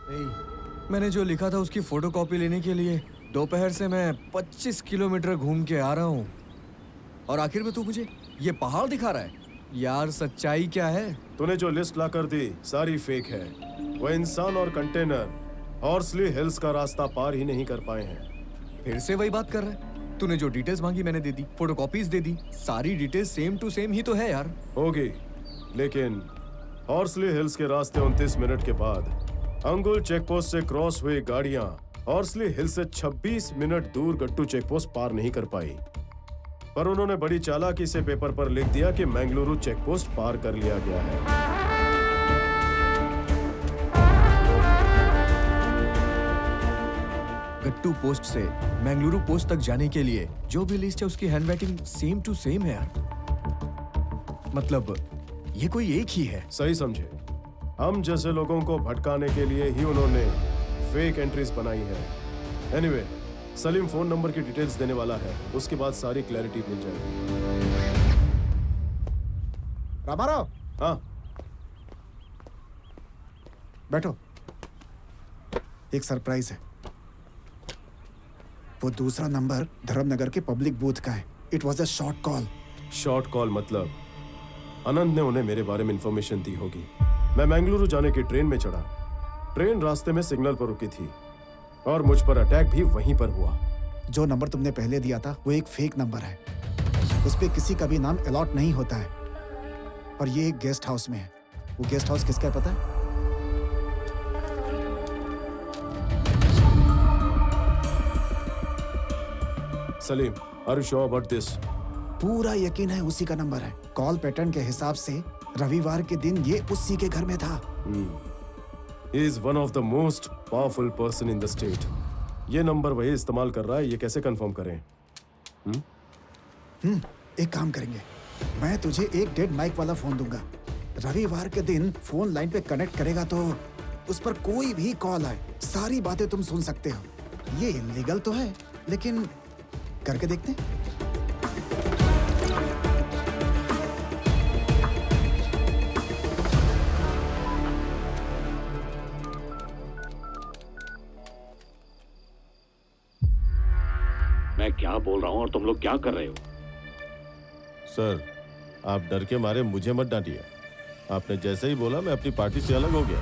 मैंने जो लिखा था उसकी फोटोकॉपी लेने के लिए दोपहर से मैं 25 किलोमीटर घूम के आ रहा हूँ और आखिर में तू मुझे ये पहाड़ दिखा रहा है। यार सच्चाई क्या है? तूने जो लिस्ट ला कर दी सारी फेक है। वो इंसान और कंटेनर हॉर्सली हिल्स का रास्ता पार ही नहीं कर पाए हैं। फिर से वही बात कर रहा है। तूने जो डिटेल्स मांगी मैंने दे दी, फोटोकॉपीज दे दी, सारी डिटेल्स सेम टू सेम ही तो है यार। होगी, लेकिन हॉर्सली हिल्स के रास्ते 29 मिनट के बाद अंगुल चेकपोस्ट से क्रॉस हुई गाड़ियां हॉर्सली हिल से 26 मिनट दूर गट्टू चेकपोस्ट पार नहीं कर पाई। पर उन्होंने बड़ी चालाकी से पेपर पर लिख दिया कि मैंगलुरु चेकपोस्ट पार कर लिया गया है। गट्टू पोस्ट से मैंगलुरु पोस्ट तक जाने के लिए जो भी लिस्ट है उसकी हैंडराइटिंग सेम टू सेम है यार। मतलब ये कोई एक ही है। सही समझे, हम जैसे लोगों को भटकाने के लिए ही उन्होंने फेक एंट्रीज बनाई है। एनीवे, सलीम फोन नंबर की डिटेल्स देने वाला है, उसके बाद सारी क्लैरिटी मिल जाएगी। रामाराव, हाँ बैठो। एक सरप्राइज है। वो दूसरा नंबर धर्मनगर के पब्लिक बूथ का है। It was a short call. Short call मतलब अनंत ने उन्हें मेरे बारे में इंफॉर्मेशन दी होगी। मैं मैंगलुरु जाने की ट्रेन में चढ़ा। ट्रेन रास्ते में सिग्नल पर रुकी थी और मुझ पर अटैक भी वहीं पर हुआ। जो नंबर तुमने पहले दिया था वो एक फेक नंबर है। उस पे किसी का भी नाम अलॉट नहीं होता है और ये एक गेस्ट हाउस में है। वो गेस्ट हाउस किसका है पता है? Salim, are you sure about this? पूरा यकीन है उसी का नंबर है। कॉल पैटर्न के हिसाब से रविवार के दिन ये उसी के घर में था। He is one of the most powerful person in the state. ये नंबर वही इस्तेमाल कर रहा है, ये कैसे कंफर्म करें? एक काम करेंगे, मैं तुझे एक डेड माइक वाला फोन दूंगा। रविवार के दिन फोन लाइन पे कनेक्ट करेगा तो उस पर कोई भी कॉल आए सारी बातें तुम सुन सकते हो। ये इलीगल तो है लेकिन करके देखते हैं। मैं क्या बोल रहा हूँ और तुम लोग क्या कर रहे हो? सर, आप डर के मारे मुझे मत डांटिए। आपने जैसे ही बोला मैं अपनी पार्टी से अलग हो गया।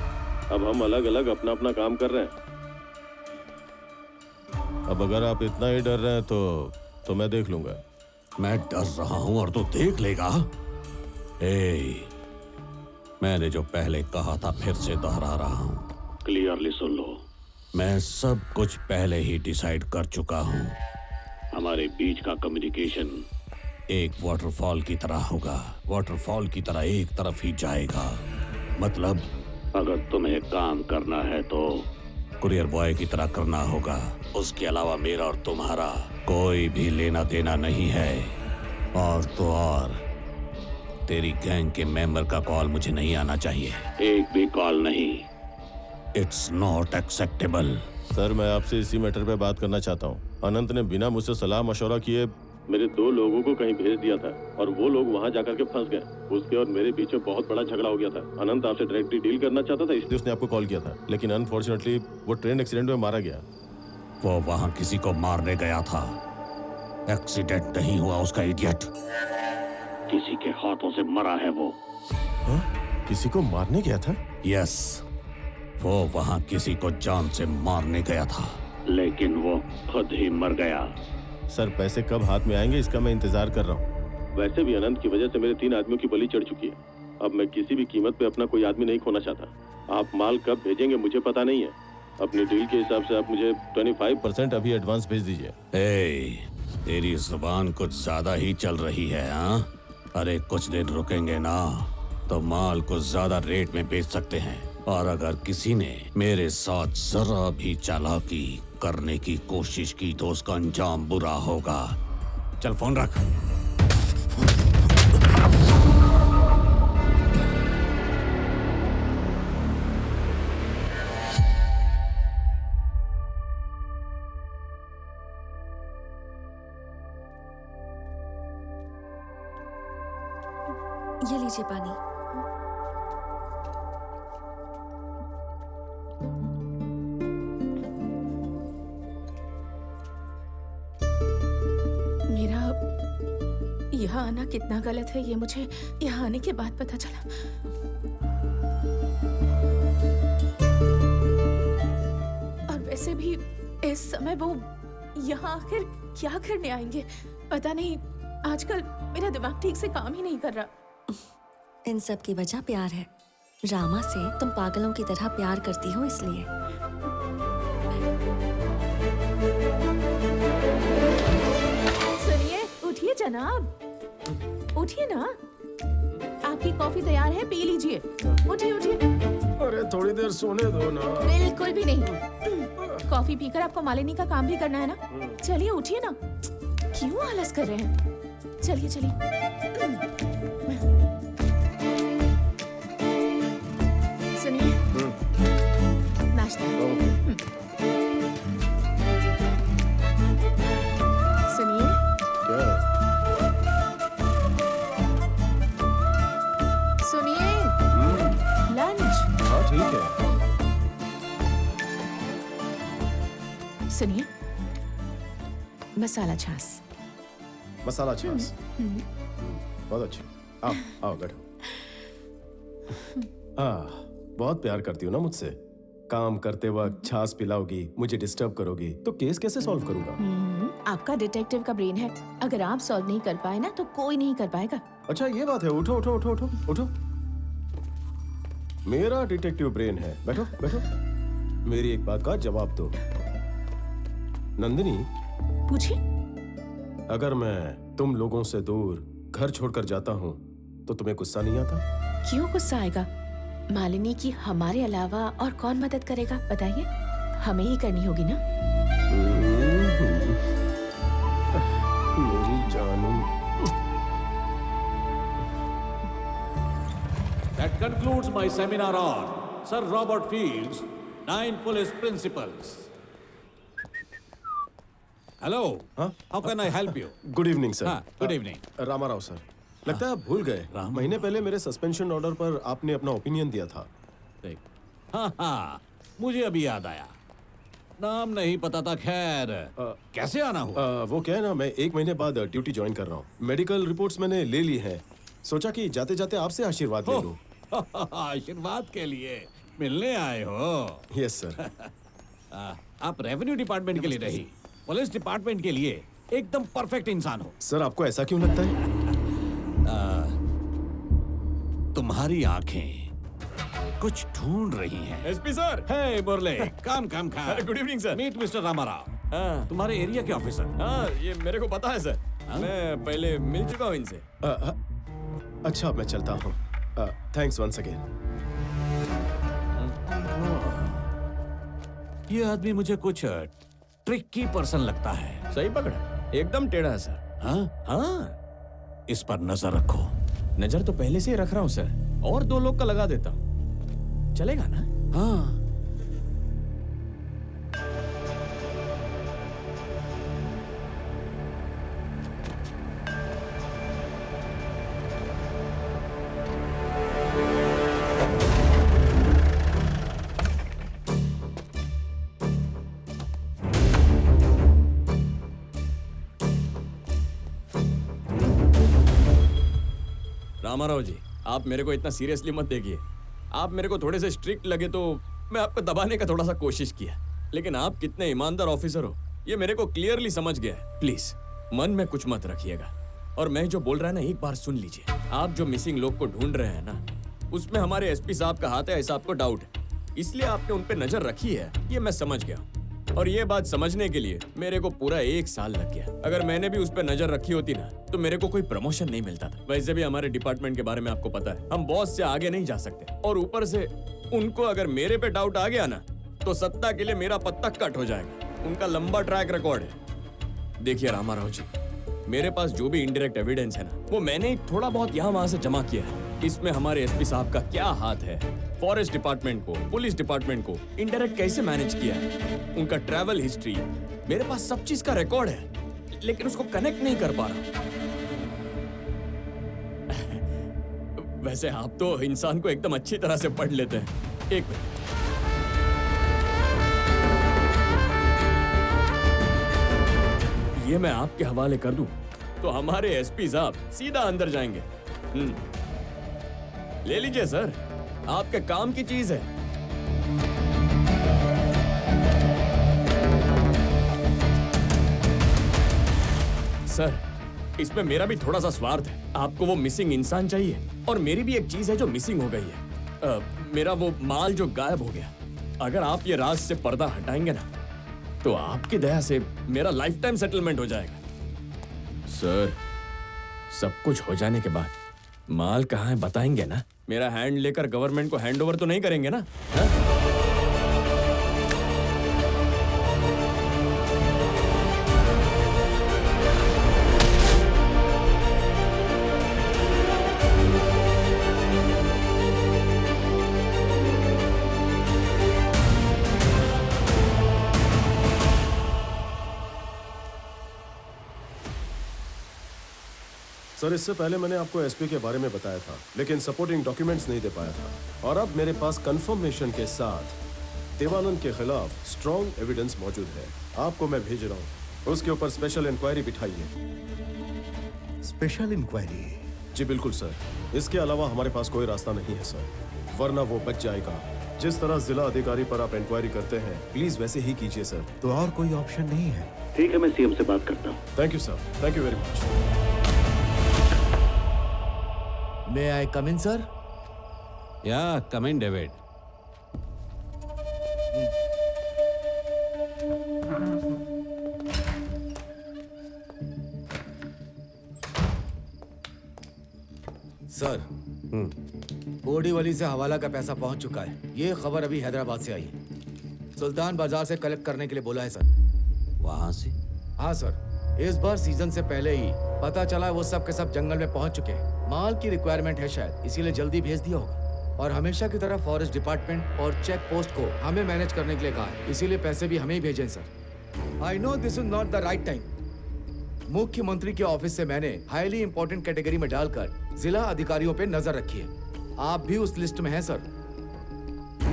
अब हम अलग अलग अपना अपना काम कर रहे हैं। अब अगर आप इतना ही डर रहे हैं तो मैं देख लूंगा। मैं डर रहा हूँ और तू देख लेगा? मैंने जो पहले कहा था फिर से दोहरा रहा हूँ। क्लियरली सुन लो, मैं सब कुछ पहले ही डिसाइड कर चुका हूँ। हमारे बीच का कम्युनिकेशन एक वाटरफॉल की तरह होगा। वाटरफॉल की तरह एक तरफ ही जाएगा। मतलब अगर तुम्हें काम करना है तो कुरियर बॉय की तरह करना होगा। उसके अलावा मेरा और तुम्हारा कोई भी लेना देना नहीं है। और तो और तेरी गैंग के मेंबर का कॉल मुझे नहीं आना चाहिए। एक भी कॉल नहीं। It's not acceptable. सर, मैं आपसे इसी मैटर पे बात करना चाहता हूँ। अनंत ने बिना मुझसे सलाह मशवरा किए मेरे 2 लोगों को कहीं भेज दिया था और वो लोग वहाँ जाकर के फंस गए। उसके और मेरे बीच में बहुत बड़ा झगड़ा हो गया था। अनंत आपसे डायरेक्टली डील करना चाहता था, इसलिए उसने आपको कॉल किया था। लेकिन अनफॉर्चुनेटली वो ट्रेन एक्सीडेंट में मारा गया। वो वहाँ किसी को मारने गया था। एक्सीडेंट नहीं हुआ उसका, इडियट। किसी के हाथों से मरा है वो। किसी को मारने गया था? यस, वो वहाँ किसी को जान से मारने गया था, लेकिन वो खुद ही मर गया। सर, पैसे कब हाथ में आएंगे इसका मैं इंतजार कर रहा हूँ। वैसे भी अनंत की वजह से मेरे 3 आदमियों की बलि चढ़ चुकी है। अब मैं किसी भी कीमत पे अपना कोई आदमी नहीं खोना चाहता। आप माल कब भेजेंगे मुझे पता नहीं है। अपनी डील के हिसाब से आप मुझे 25% अभी एडवांस भेज दीजिए। तेरी जुबान कुछ ज्यादा ही चल रही है। हाँ, अरे कुछ दिन रुकेंगे ना तो माल को ज्यादा रेट में बेच सकते हैं। और अगर किसी ने मेरे साथ जरा भी चालाकी करने की कोशिश की तो उसका अंजाम बुरा होगा। चल फोन रख। ये लीजिए पानी। यहाँ आना कितना गलत है ये मुझे यहाँ आने के बाद पता चला। और वैसे भी इस समय वो यहाँ आखिर क्या करने आएंगे पता नहीं। आजकल मेरा दिमाग ठीक से काम ही नहीं कर रहा। इन सब की वजह प्यार है। रामा से तुम पागलों की तरह प्यार करती हो इसलिए। सुनिए, उठिए जनाब, उठिए ना। आपकी कॉफी तैयार है, पी लीजिए। उठिए उठिए। अरे थोड़ी देर सोने दो ना। बिल्कुल भी नहीं। कॉफी पीकर आपको मालिनी का काम भी करना है ना। चलिए उठिए ना, क्यों आलस कर रहे हैं? चलिए चलिए। सुनिए, नाश्ता। सुनिए, क्या है? सुनिए, लंच। हाँ ठीक है। सुनिए, मसाला छाछ। मसाला छाछ। बहुत अच्छा। आओ आओ बैठो। बहुत प्यार करती हो ना मुझसे। काम करते वक्त छाछ पिलाओगी, मुझे डिस्टर्ब करोगी, तो केस कैसे सॉल्व करूंगा? आपका डिटेक्टिव का ब्रेन है। अगर आप सॉल्व नहीं कर पाए ना तो कोई नहीं कर पाएगा। अच्छा ये बात है। उठो उठो उठो उठो उठो। मेरा डिटेक्टिव ब्रेन है। बैठो बैठो। मेरी एक बात का जवाब दो। नंदिनी, पूछिए। अगर मैं तुम लोगों से दूर घर छोड़कर जाता हूँ तो तुम्हें गुस्सा नहीं आता? क्यों गुस्सा आएगा? मालिनी की हमारे अलावा और कौन मदद करेगा बताइए? हमें ही करनी होगी ना। मेरी जानू। That concludes my seminar on Sir Robert Field's 9 Police Principles. Hello. Huh? How can I help you? Good evening sir. हाँ, good evening. रामाराव सर, लगता है आप भूल गए। महीने पहले मेरे सस्पेंशन ऑर्डर पर आपने अपना ओपिनियन दिया था। देख। हाँ, मुझे अभी याद आया। नाम नहीं पता था। खैर, कैसे आना हुआ? वो क्या है ना, मैं 1 महीने बाद ड्यूटी ज्वाइन कर रहा हूँ। मेडिकल रिपोर्ट्स मैंने ले ली हैं। सोचा कि जाते जाते आपसे आशीर्वाद ले लूं। आशीर्वाद के लिए मिलने आए हो? Yes sir. आप रेवेन्यू डिपार्टमेंट के लिए नहीं, पुलिस डिपार्टमेंट के लिए एकदम परफेक्ट इंसान हो। सर आपको ऐसा क्यों लगता है? तुम्हारी आंखें कुछ ढूंढ रही हैं। SP sir. हे मुरले, काम खा। Good evening sir. Meet mister Ramarao. हाँ तुम्हारे एरिया के ऑफिसर। हाँ, ये मेरे को पता है सर। मैं पहले मिल चुका हूँ इनसे। अच्छा मैं चलता हूँ। Thanks once again. ये आदमी मुझे कुछ ट्रिकी पर्सन लगता है। सही पकड़ा, एकदम टेढ़ा है सर। हाँ? हाँ, इस पर नजर रखो। नजर तो पहले से ही रख रहा हूँ सर, और 2 लोग का लगा देता हूँ। चलेगा ना? हाँ। रामाराव जी, आप मेरे को इतना सीरियसली मत देखिए। आप मेरे को थोड़े से स्ट्रिक्ट लगे तो मैं आपको दबाने का थोड़ा सा कोशिश किया, लेकिन आप कितने ईमानदार ऑफिसर हो ये मेरे को क्लियरली समझ गया है। प्लीज मन में कुछ मत रखिएगा, और मैं जो बोल रहा है ना एक बार सुन लीजिए। आप जो मिसिंग लोग को ढूंढ रहे हैं ना, उसमें हमारे एसपी साहब का हाथ है ऐसा आपको डाउट है, इसलिए आपने उन पे नजर रखी है, ये मैं समझ गया। और ये बात समझने के लिए मेरे को पूरा 1 साल लग गया। अगर मैंने भी उस पर नजर रखी होती ना तो मेरे को कोई प्रमोशन नहीं मिलता था। वैसे भी हमारे डिपार्टमेंट के बारे में आपको पता है, हम बॉस से आगे नहीं जा सकते, और ऊपर से उनको अगर मेरे पे डाउट आ गया ना तो सत्ता के लिए मेरा पत्ता कट हो जाएगा। उनका लंबा ट्रैक रिकॉर्ड है। देखिए रामाराव जी, मेरे पास जो भी इनडायरेक्ट एविडेंस है ना वो मैंने थोड़ा बहुत यहाँ वहां से जमा किया है। इसमें हमारे एसपी साहब का क्या हाथ है, फॉरेस्ट डिपार्टमेंट को, पुलिस डिपार्टमेंट को इनडायरेक्ट कैसे मैनेज किया है, उनका ट्रैवल हिस्ट्री, मेरे पास सब चीज का रिकॉर्ड है, लेकिन उसको कनेक्ट नहीं कर पा रहा। वैसे आप तो इंसान को एकदम अच्छी तरह से पढ़ लेते हैं। एक मिनट, ये मैं आपके हवाले कर दूं तो हमारे एसपी साहब सीधा अंदर जाएंगे। ले लीजिए सर, आपके काम की चीज है। सर, इसमें मेरा भी थोड़ा सा स्वार्थ है। आपको वो मिसिंग इंसान चाहिए और मेरी भी एक चीज है जो मिसिंग हो गई है। मेरा वो माल जो गायब हो गया। अगर आप ये राज से पर्दा हटाएंगे ना, तो आपकी दया से मेरा लाइफ टाइम सेटलमेंट हो जाएगा। सर, सब कुछ हो जाने के बाद माल कहाँ है बताएंगे ना? मेरा हैंड लेकर गवर्नमेंट को हैंड ओवर तो नहीं करेंगे ना? हा? सर, इससे पहले मैंने आपको एसपी के बारे में बताया था, लेकिन सपोर्टिंग डॉक्यूमेंट्स नहीं दे पाया था। और अब मेरे पास कंफर्मेशन के साथ देवानंद के खिलाफ स्ट्रॉन्ग एविडेंस मौजूद है। आपको मैं भेज रहा हूँ, उसके ऊपर स्पेशल इंक्वायरी बिठाइए। Special inquiry? जी बिल्कुल सर, इसके अलावा हमारे पास कोई रास्ता नहीं है सर, वरना वो बच जाएगा। जिस तरह जिला अधिकारी पर आप इंक्वायरी करते हैं, प्लीज वैसे ही कीजिए सर। तो और कोई ऑप्शन नहीं है? ठीक है, मैं सीएम से बात करता हूँ। Thank you sir, thank you very much. May I come in, sir? Yeah, come in, David. Sir, Borivali से हवाला का पैसा पहुंच चुका है। ये खबर अभी हैदराबाद से आई है। सुल्तान बाजार से कलेक्ट करने के लिए बोला है सर। वहां से? हाँ सर, इस बार सीजन से पहले ही पता चला वो सब के सब जंगल में पहुंच चुके हैं। माल की रिक्वायरमेंट है शायद, इसीलिए जल्दी भेज दिया होगा। और हमेशा की तरह फॉरेस्ट डिपार्टमेंट और चेक पोस्ट को हमें मैनेज करने के लिए कहा है, इसीलिए पैसे भी हमें ही भेजें sir. I know this is not the right time. मुख्यमंत्री के ऑफिस से मैंने हाईली इंपॉर्टेंट कैटेगरी में डालकर जिला अधिकारियों पे नजर रखी है। आप भी उस लिस्ट में हैं सर।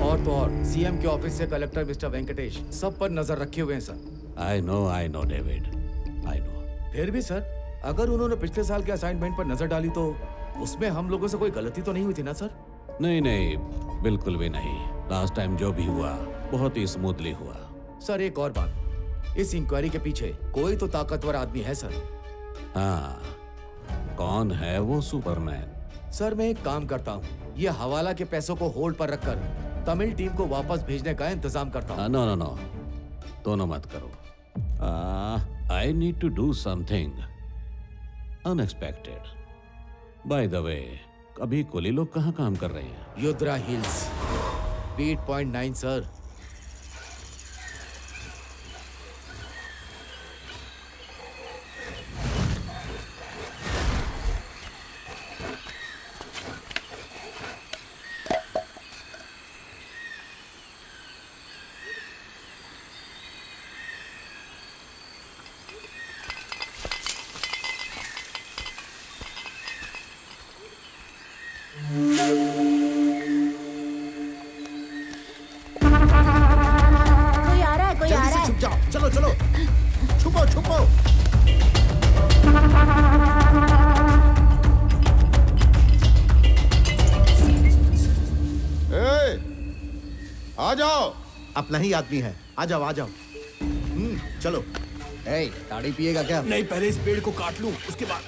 और तो और सीएम के ऑफिस से कलेक्टर मिस्टर वेंकटेश सब पर नजर रखे हुए हैं sir. I know, David. I know. फिर भी सर, अगर उन्होंने पिछले साल के असाइनमेंट पर नजर डाली तो उसमें हम लोगों से कोई गलती तो नहीं हुई थी ना सर? नहीं, बिल्कुल भी नहीं। लास्ट टाइम जो भी हुआ बहुत ही स्मूथली हुआ। सर एक और बात, इस इंक्वायरी के पीछे कोई तो ताकतवर आदमी है सर। हाँ, कौन है वो सुपरमैन? सर मैं एक काम करता हूँ, ये हवाला के पैसों को होल्ड पर रखकर तमिल टीम को वापस भेजने का इंतजाम करता हूँ। नो, दोनों मत करो। I need to do something unexpected. By the way, अभी कुली लोग कहाँ काम कर रहे हैं? Yudra hills, beat point 9 sir. कोई आ रहा है, कोई आ रहा है। छुप जाओ, चलो चलो, छुपो। आ जाओ। अपना ही आदमी है, आ जाओ। चलो। ताड़ी पिएगा क्या? नहीं, पहले इस पेड़ को काट लूं, उसके बाद।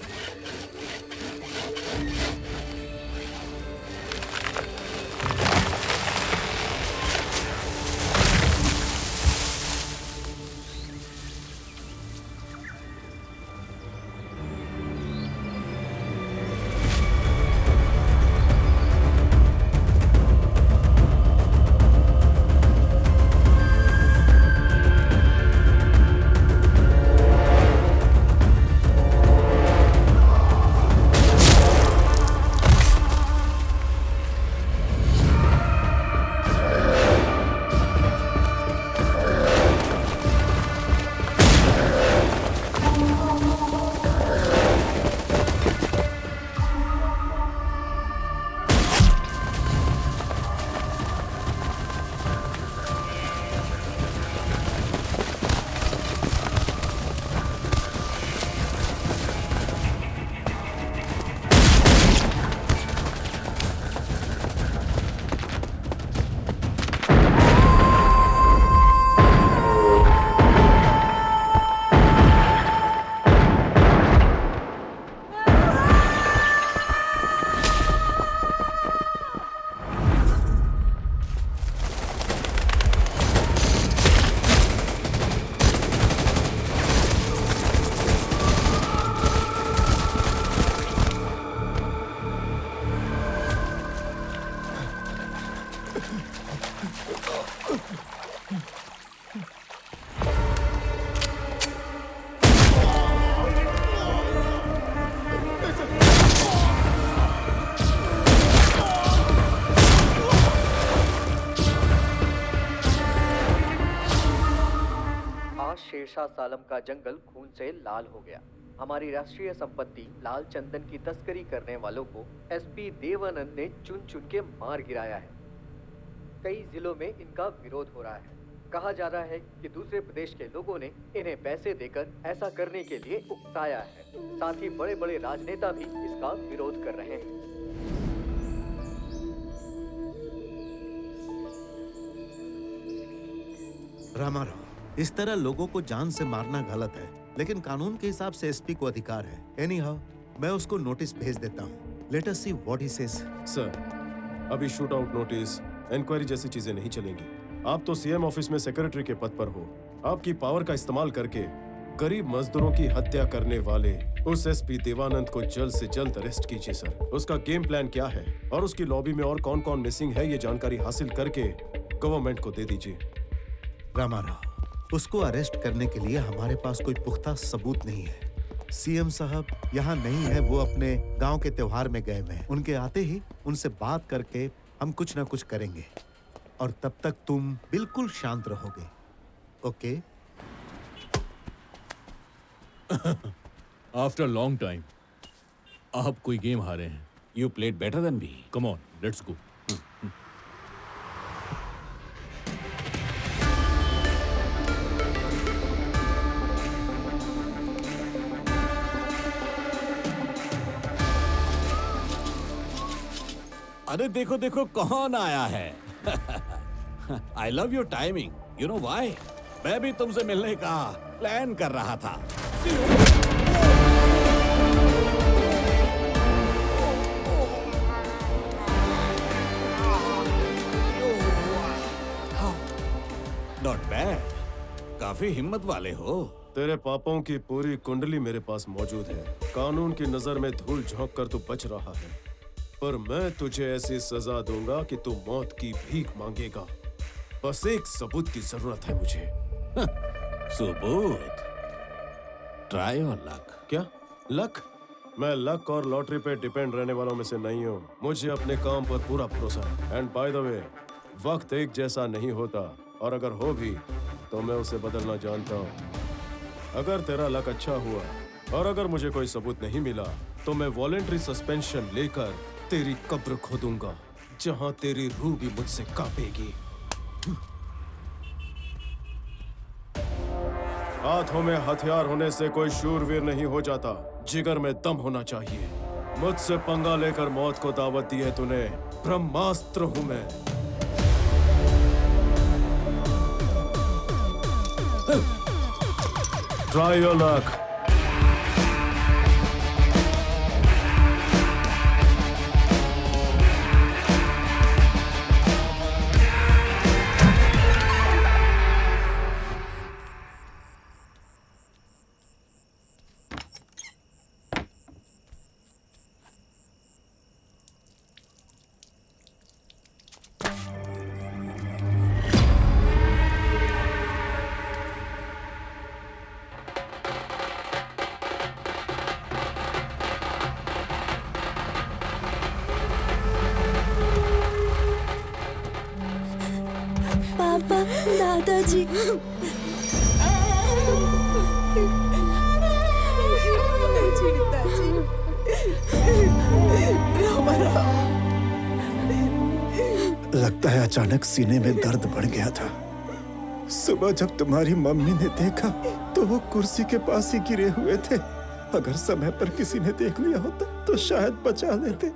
वहाँ शेरशाह सालम का जंगल खून से लाल हो गया। हमारी राष्ट्रीय संपत्ति लाल चंदन की तस्करी करने वालों को एसपी देवानंद ने चुन चुन के मार गिराया है। कई जिलों में इनका विरोध हो रहा है। कहा जा रहा है कि दूसरे प्रदेश के लोगों ने इन्हें पैसे देकर ऐसा करने के लिए उकसाया है। साथ ही बड़े बड़े राजनेता भी इसका विरोध कर रहे हैं। रामाराव, इस तरह लोगों को जान से मारना गलत है, लेकिन कानून के हिसाब से एसपी को अधिकार है। एनीहाउ, मैं उसको नोटिस भेज देता हूँ। Let us see what he says. Sir, अभी शूट आउट नोटिस, इंक्वायरी जैसी चीजें नहीं चलेंगी। आप तो सीएम ऑफिस में सेक्रेटरी के पद पर हो। आपकी पावर का इस्तेमाल करके गरीब मजदूरों की हत्या करने वाले उस एसपी देवानंद को जल्द से जल्द अरेस्ट कीजिए सर। उसका गेम प्लान क्या है और उसकी लॉबी में और कौन कौन मिसिंग है, ये जानकारी हासिल करके गवर्नमेंट को दे दीजिए। रामाराव, उसको अरेस्ट करने के लिए हमारे पास कोई पुख्ता सबूत नहीं है। सीएम साहब यहाँ नहीं है, वो अपने गांव के त्योहार में गए हुए हैं। उनके आते ही उनसे बात करके हम कुछ ना कुछ करेंगे, और तब तक तुम बिल्कुल शांत रहोगे। ओके? आफ्टर लॉन्ग टाइम आप कोई गेम हारे हैं। You played better than me. Come on, let's go. अरे देखो देखो कौन आया है। I love your timing. You know why? मैं भी तुमसे मिलने का प्लान कर रहा था। नॉट बैड, काफी हिम्मत वाले हो। तेरे पापों की पूरी कुंडली मेरे पास मौजूद है। कानून की नजर में धूल झोंक कर तू बच रहा है, पर मैं तुझे ऐसी सजा दूंगा कि तू मौत की भीख मांगेगा। बस एक सबूत की जरूरत है मुझे। सबूत? Try your luck. क्या लक? मैं लक और लॉटरी पे डिपेंड रहने वालों में से नहीं हूँ। मुझे अपने काम पर पूरा भरोसा है। एंड बाय द वे, वक्त एक जैसा नहीं होता, और अगर हो भी तो मैं उसे बदलना जानता हूँ। अगर तेरा लक अच्छा हुआ और अगर मुझे कोई सबूत नहीं मिला, तो मैं वॉलेंट्री सस्पेंशन लेकर तेरी कब्र खोदूंगा, जहां तेरी रूह भी मुझसे कांपेगी। हाथों में हथियार होने से कोई शूरवीर नहीं हो जाता, जिगर में दम होना चाहिए। मुझसे पंगा लेकर मौत को दावत दी है तूने। ब्रह्मास्त्र हूं मैं। Try your luck. पापा, दादाजी। लगता है अचानक सीने में दर्द बढ़ गया था। सुबह जब तुम्हारी मम्मी ने देखा तो वो कुर्सी के पास ही गिरे हुए थे। अगर समय पर किसी ने देख लिया होता तो शायद बचा लेते।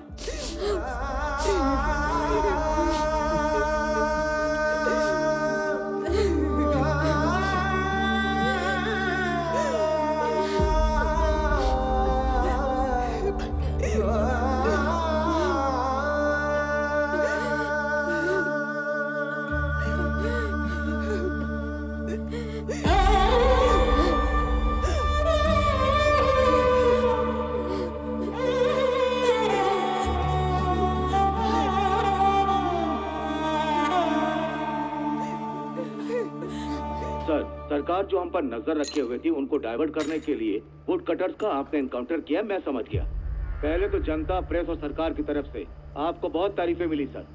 सरकार जो हम पर नजर रखे हुए थी, उनको डाइवर्ट करने के लिए वुड कटर्स का आपने एनकाउंटर किया, मैं समझ गया। पहले तो जनता, प्रेस और सरकार की तरफ से आपको बहुत तारीफें मिली सर,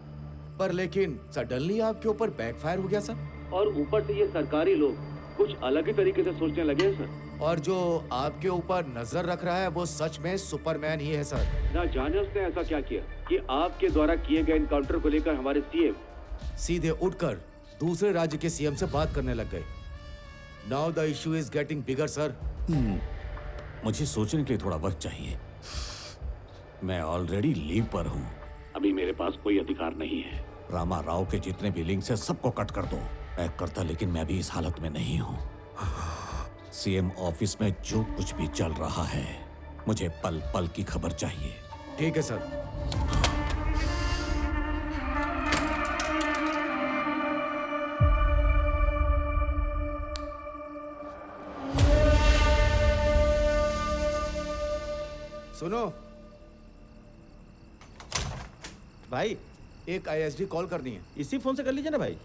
पर लेकिन सडनली आपके ऊपर बैकफायर हो गया सर। और ऊपर से ये सरकारी लोग कुछ अलग ही तरीके से सोचने लगे हैं सर। और जो आपके ऊपर नजर रख रहा है वो सच में सुपरमैन ही है सर। ना जाने उसने ऐसा क्या किया कि आपके द्वारा किए गए एनकाउंटर को लेकर हमारे सीएम सीधे उठकर दूसरे राज्य के सीएम से बात करने लग गए। Now the issue is getting bigger sir. मुझे सोचने के लिए थोड़ा वक्त चाहिए। मैं ऑलरेडी लीव पर हूँ। अभी मेरे पास कोई अधिकार नहीं है। रामा राव के जितने भी लिंक्स हैं सबको कट कर दो। मैं करता, लेकिन मैं अभी इस हालत में नहीं हूँ। सीएम ऑफिस में जो कुछ भी चल रहा है मुझे पल पल की खबर चाहिए। ठीक है सर। सुनो भाई एक आईएसडी कॉल करनी है। इसी फोन से कर लीजिए ना भाई।